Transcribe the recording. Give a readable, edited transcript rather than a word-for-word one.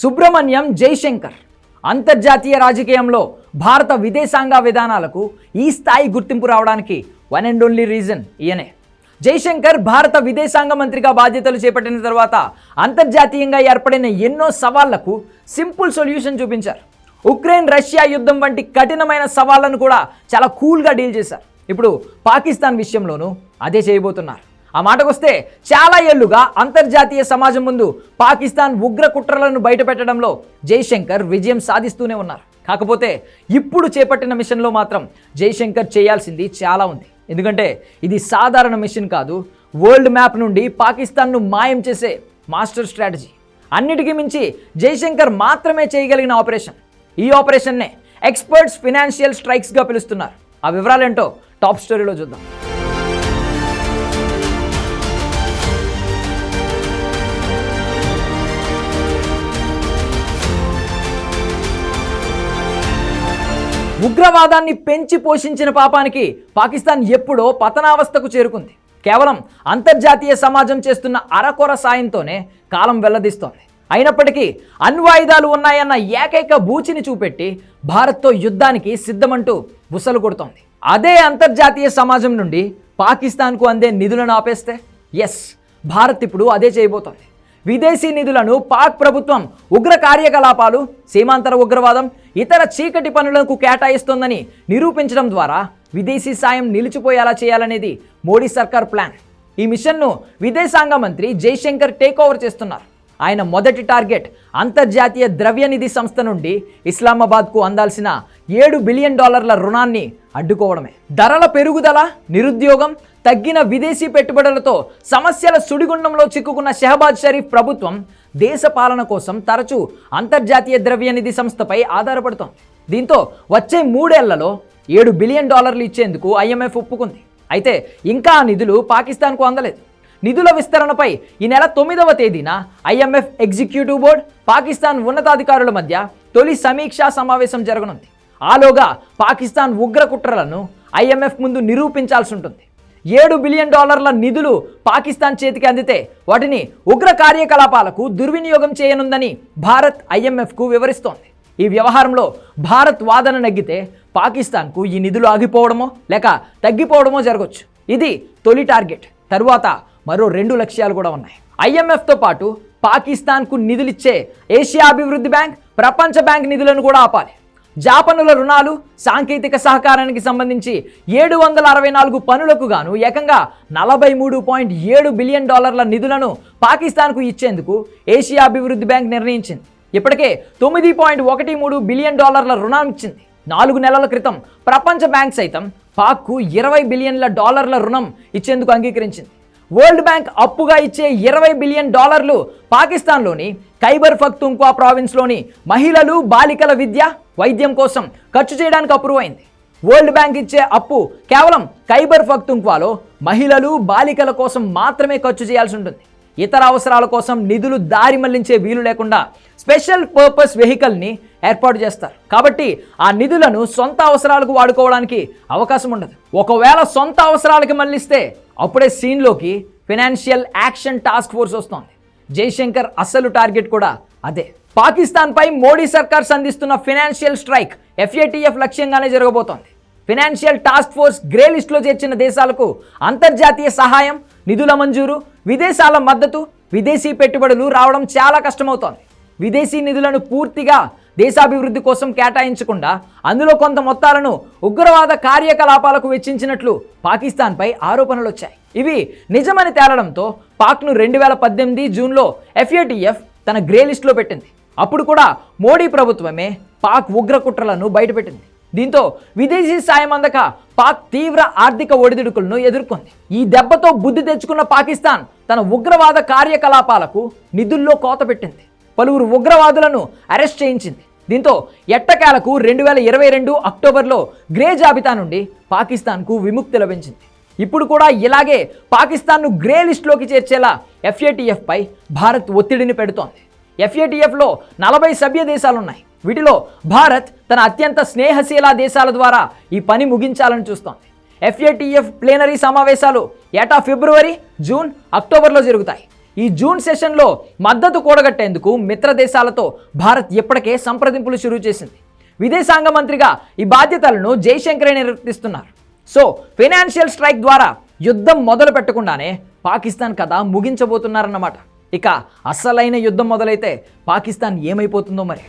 సుబ్రమణ్యం జైశంకర్ అంతర్జాతీయ రాజకీయంలో భారత విదేశాంగ విధానాలకు ఈ స్థాయి గుర్తింపు రావడానికి వన్ అండ్ ఓన్లీ రీజన్ ఈయనే. జైశంకర్ భారత విదేశాంగ మంత్రిగా బాధ్యతలు చేపట్టిన తర్వాత అంతర్జాతీయంగా ఏర్పడిన ఎన్నో సవాళ్లకు సింపుల్ సొల్యూషన్ చూపించారు. ఉక్రెయిన్ రష్యా యుద్ధం వంటి కఠినమైన సవాళ్లను కూడా చాలా కూల్గా డీల్ చేశారు. ఇప్పుడు పాకిస్తాన్ విషయంలోనూ అదే చేయబోతున్నారు. ఆ మాటకొస్తే చాలా ఏళ్లుగా అంతర్జాతీయ సమాజం ముందు పాకిస్తాన్ ఉగ్ర కుట్రలను బయటపెట్టడంలో జైశంకర్ విజయం సాధిస్తూనే ఉన్నారు. కాకపోతే ఇప్పుడు చేపట్టిన మిషన్లో మాత్రం జైశంకర్ చేయాల్సింది చాలా ఉంది. ఎందుకంటే ఇది సాధారణ మిషన్ కాదు, వరల్డ్ మ్యాప్ నుండి పాకిస్తాన్ను మాయం చేసే మాస్టర్ స్ట్రాటజీ. అన్నిటికీ మించి జైశంకర్ మాత్రమే చేయగలిగిన ఆపరేషన్. ఈ ఆపరేషన్నే ఎక్స్పర్ట్స్ ఫినాన్షియల్ స్ట్రైక్స్గా పిలుస్తున్నారు. ఆ వివరాలేంటో టాప్ స్టోరీలో చూద్దాం. ఉగ్రవాదాన్ని పెంచి పోషించిన పాపానికి పాకిస్తాన్ ఎప్పుడో పతనావస్థకు చేరుకుంది. కేవలం అంతర్జాతీయ సమాజం చేస్తున్న అరకొర సాయంతోనే కాలం వెల్లదీస్తోంది. అయినప్పటికీ అణ్వాయుధాలు ఉన్నాయన్న ఏకైక బూచిని చూపెట్టి భారత్తో యుద్ధానికి సిద్ధమంటూ బుసలు కొడుతోంది. అదే అంతర్జాతీయ సమాజం నుండి పాకిస్తాన్కు అందే నిధులను ఆపేస్తే భారత్ ఇప్పుడు అదే చేయబోతోంది. విదేశీ నిధులను పాక్ ప్రభుత్వం ఉగ్ర కార్యకలాపాలు, సీమాంతర ఉగ్రవాదం, ఇతర చీకటి పనులకు కేటాయిస్తోందని నిరూపించడం ద్వారా విదేశీ సాయం నిలిచిపోయేలా చేయాలనేది మోడీ సర్కార్ ప్లాన్. ఈ మిషన్ను విదేశాంగ మంత్రి జైశంకర్ టేక్ ఓవర్ చేస్తున్నారు. ఆయన మొదటి టార్గెట్ అంతర్జాతీయ ద్రవ్యనిధి సంస్థ నుండి ఇస్లామాబాద్కు అందాల్సిన $7 బిలియన్ రుణాన్ని అడ్డుకోవడమే. ధరల పెరుగుదల, నిరుద్యోగం, తగ్గిన విదేశీ పెట్టుబడులతో సమస్యల సుడిగుండంలో చిక్కుకున్న షెహబాజ్ షరీఫ్ ప్రభుత్వం దేశ పాలన కోసం తరచూ అంతర్జాతీయ ద్రవ్యనిధి సంస్థపై ఆధారపడుతోంది. దీంతో వచ్చే 3 ఏళ్లలో $7 బిలియన్ ఇచ్చేందుకు IMF ఒప్పుకుంది. అయితే ఇంకా ఆ నిధులు పాకిస్తాన్కు అందలేదు. నిధుల విస్తరణపై ఈ నెల 9వ తేదీన IMF ఎగ్జిక్యూటివ్ బోర్డ్, పాకిస్తాన్ ఉన్నతాధికారుల మధ్య తొలి సమీక్షా సమావేశం జరగనుంది. ఆలోగా పాకిస్తాన్ ఉగ్ర కుట్రలను IMF ముందు నిరూపించాల్సి ఉంటుంది. $7 బిలియన్ నిధులు పాకిస్తాన్ చేతికి అందితే వాటిని ఉగ్ర కార్యకలాపాలకు దుర్వినియోగం చేయనుందని భారత్ IMFకు వివరిస్తోంది. ఈ వ్యవహారంలో భారత్ వాదన నెగ్గితే పాకిస్తాన్కు ఈ నిధులు ఆగిపోవడమో లేక తగ్గిపోవడమో జరగవచ్చు. ఇది తొలి టార్గెట్. తరువాత మరో 2 లక్ష్యాలు కూడా ఉన్నాయి. IMFతో పాటు పాకిస్తాన్కు నిధులిచ్చే ఏషియా అభివృద్ధి బ్యాంక్, ప్రపంచ బ్యాంక్ నిధులను కూడా ఆపాలి. జాపనుల రుణాలు, సాంకేతిక సహకారానికి సంబంధించి 764 పనులకు గాను ఏకంగా $43.7 బిలియన్ నిధులను పాకిస్తాన్కు ఇచ్చేందుకు ఏషియా అభివృద్ధి బ్యాంక్ నిర్ణయించింది. ఇప్పటికే $9.13 బిలియన్ రుణం ఇచ్చింది. 4 నెలల క్రితం ప్రపంచ బ్యాంక్ సైతం పాక్కు $20 బిలియన్ రుణం ఇచ్చేందుకు అంగీకరించింది. వరల్డ్ బ్యాంక్ అప్పుగా ఇచ్చే $20 బిలియన్ పాకిస్తాన్లోని ఖైబర్ పఖ్తూన్ఖ్వా ప్రావిన్స్లోని మహిళలు, బాలికల విద్య, వైద్యం కోసం ఖర్చు చేయడానికి అప్రూవ్ అయింది. వరల్డ్ బ్యాంక్ ఇచ్చే అప్పు కేవలం ఖైబర్ పఖ్తూన్ఖ్వాలో మహిళలు, బాలికల కోసం మాత్రమే ఖర్చు చేయాల్సి ఉంటుంది. ఇతర అవసరాల కోసం నిధులు దారి మళ్లించే వీలు లేకుండా స్పెషల్ పర్పస్ వెహికల్ని ఏర్పాటు చేస్తారు. కాబట్టి ఆ నిధులను సొంత అవసరాలకు వాడుకోవడానికి అవకాశం ఉండదు. ఒకవేళ సొంత అవసరాలకి మళ్లిస్తే అప్పుడే సీన్లోకి ఫైనాన్షియల్ యాక్షన్ టాస్క్ ఫోర్స్ వస్తోంది. జైశంకర్ అసలు టార్గెట్ కూడా అదే. పాకిస్తాన్పై మోడీ సర్కార్ సంధిస్తున్న ఫైనాన్షియల్ స్ట్రైక్ FATF లక్ష్యంగానే జరగబోతోంది. ఫైనాన్షియల్ టాస్క్ ఫోర్స్ గ్రే లిస్టులో చేర్చిన దేశాలకు అంతర్జాతీయ సహాయం, నిధుల మంజూరు, విదేశాల మద్దతు, విదేశీ పెట్టుబడులు రావడం చాలా కష్టమవుతోంది. విదేశీ నిధులను పూర్తిగా దేశాభివృద్ధి కోసం కేటాయించకుండా అందులో కొంత మొత్తాలను ఉగ్రవాద కార్యకలాపాలకు వెచ్చించినట్లు పాకిస్తాన్పై ఆరోపణలు వచ్చాయి. ఇవి నిజమని తేలడంతో పాక్ను 2018 జూన్లో FATF తన గ్రే లిస్టులో పెట్టింది. అప్పుడు కూడా మోడీ ప్రభుత్వమే పాక్ ఉగ్ర కుట్రలను బయటపెట్టింది. దీంతో విదేశీ సాయం అందక పాక్ తీవ్ర ఆర్థిక ఒడిదుడుకులను ఎదుర్కొంది. ఈ దెబ్బతో బుద్ధి తెచ్చుకున్న పాకిస్తాన్ తన ఉగ్రవాద కార్యకలాపాలకు నిధుల్లో కోత పెట్టింది. పలువురు ఉగ్రవాదులను అరెస్ట్ చేయించింది. దీంతో ఎట్టకేలకు 2022 అక్టోబర్లో గ్రే జాబితా నుండి పాకిస్తాన్కు విముక్తి లభించింది. ఇప్పుడు కూడా ఇలాగే పాకిస్తాన్ను గ్రే లిస్టులోకి చేర్చేలా FATFపై భారత్ ఒత్తిడిని పెడుతోంది. FATFలో 40 సభ్య దేశాలున్నాయి. వీటిలో భారత్ తన అత్యంత స్నేహశీల దేశాల ద్వారా ఈ పని ముగించాలని చూస్తోంది. FATF ప్లేనరీ సమావేశాలు ఏటా ఫిబ్రవరి, జూన్, అక్టోబర్లో జరుగుతాయి. ఈ జూన్ సెషన్లో మద్దతు కూడగట్టేందుకు మిత్ర దేశాలతో భారత్ ఇప్పటికే సంప్రదింపులు షురూ చేసింది. విదేశాంగ మంత్రిగా ఈ బాధ్యతలను జైశంకరే నిర్వర్తిస్తున్నారు. సో ఫైనాన్షియల్ స్ట్రైక్ ద్వారా యుద్ధం మొదలు పెట్టకుండానే పాకిస్తాన్ కథ ముగించబోతున్నారన్నమాట. ఇక అసలైన యుద్ధం మొదలైతే పాకిస్తాన్ ఏమైపోతుందో మరి.